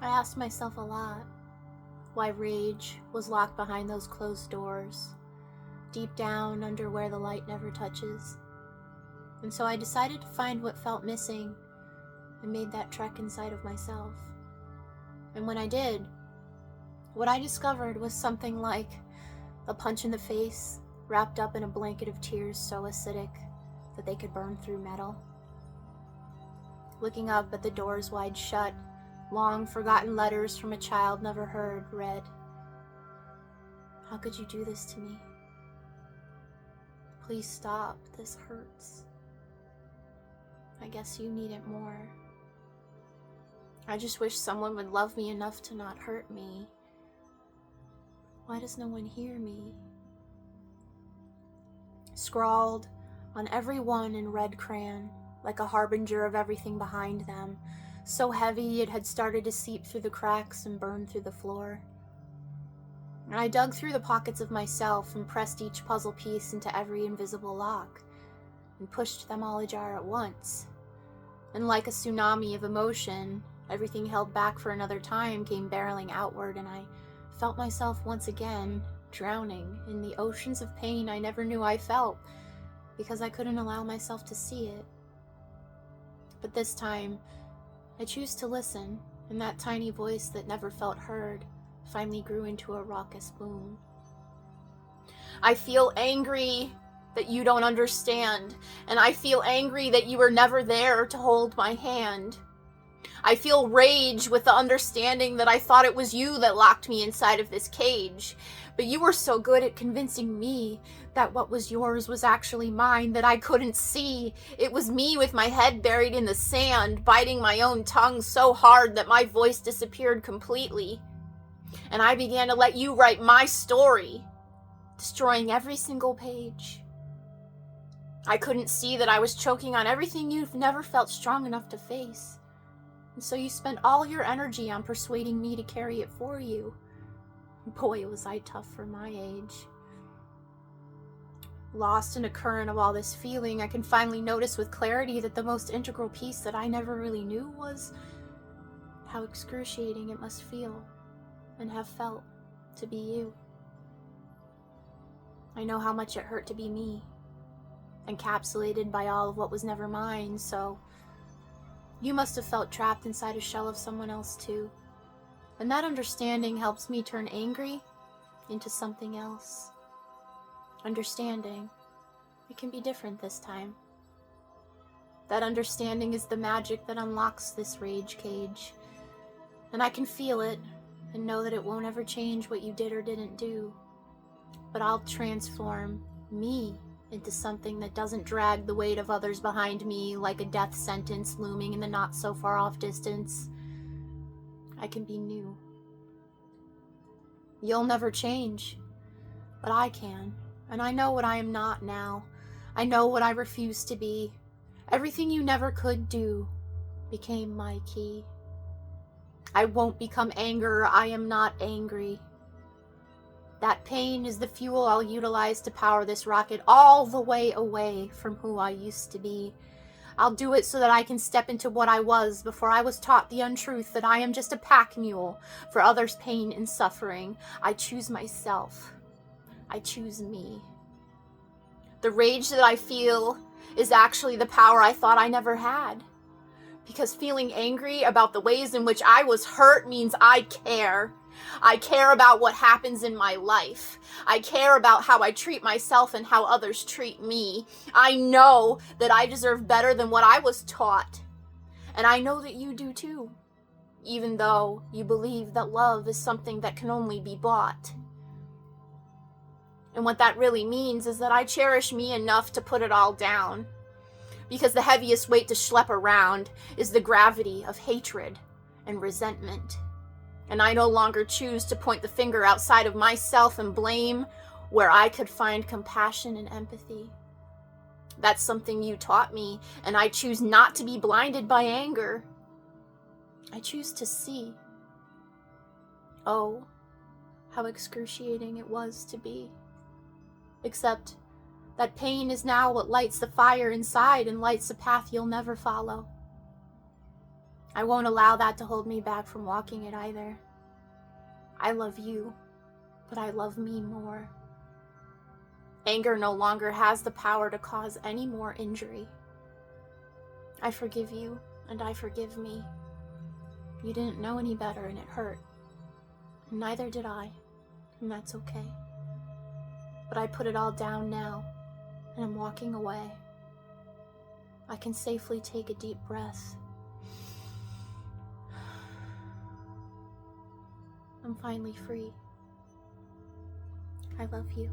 I asked myself a lot why rage was locked behind those closed doors, deep down under where the light never touches. And so I decided to find what felt missing and made that trek inside of myself. And when I did, what I discovered was something like a punch in the face wrapped up in a blanket of tears so acidic that they could burn through metal. Looking up at the doors wide shut, long forgotten letters from a child never heard read, "How could you do this to me? Please stop, this hurts. I guess you need it more. I just wish someone would love me enough to not hurt me. Why does no one hear me?" Scrawled on every one in red crayon, like a harbinger of everything behind them, so heavy it had started to seep through the cracks and burn through the floor. And I dug through the pockets of myself and pressed each puzzle piece into every invisible lock, and pushed them all ajar at once. And like a tsunami of emotion, everything held back for another time came barreling outward, and I felt myself once again drowning in the oceans of pain I never knew I felt, because I couldn't allow myself to see it. But this time, I choose to listen, and that tiny voice that never felt heard finally grew into a raucous boom. "I feel angry that you don't understand, and I feel angry that you were never there to hold my hand. I feel rage with the understanding that I thought it was you that locked me inside of this cage, but you were so good at convincing me that what was yours was actually mine that I couldn't see. It was me with my head buried in the sand, biting my own tongue so hard that my voice disappeared completely. And I began to let you write my story, destroying every single page. I couldn't see that I was choking on everything you've never felt strong enough to face. And so you spent all your energy on persuading me to carry it for you. Boy, was I tough for my age." Lost in a current of all this feeling, I can finally notice with clarity that the most integral piece that I never really knew was how excruciating it must feel and have felt to be you. I know how much it hurt to be me, encapsulated by all of what was never mine, so you must have felt trapped inside a shell of someone else too. And that understanding helps me turn angry into something else. Understanding, it can be different this time. That understanding is the magic that unlocks this rage cage. And I can feel it and know that it won't ever change what you did or didn't do. But I'll transform me into something that doesn't drag the weight of others behind me like a death sentence looming in the not so far off distance. I can be new. You'll never change, but I can, and I know what I am not now. I know what I refuse to be. Everything you never could do became my key. I won't become anger. I am not angry. That pain is the fuel I'll utilize to power this rocket all the way away from who I used to be. I'll do it so that I can step into what I was before I was taught the untruth that I am just a pack mule for others' pain and suffering. I choose myself. I choose me. The rage that I feel is actually the power I thought I never had. Because feeling angry about the ways in which I was hurt means I care. I care about what happens in my life. I care about how I treat myself and how others treat me. I know that I deserve better than what I was taught. And I know that you do too, even though you believe that love is something that can only be bought. And what that really means is that I cherish me enough to put it all down. Because the heaviest weight to schlep around is the gravity of hatred and resentment. And I no longer choose to point the finger outside of myself and blame where I could find compassion and empathy. That's something you taught me, and I choose not to be blinded by anger. I choose to see. Oh, how excruciating it was to be. Except that pain is now what lights the fire inside and lights a path you'll never follow. I won't allow that to hold me back from walking it either. I love you, but I love me more. Anger no longer has the power to cause any more injury. I forgive you, and I forgive me. You didn't know any better, and it hurt. And neither did I, and that's okay. But I put it all down now, and I'm walking away. I can safely take a deep breath. I'm finally free. I love you.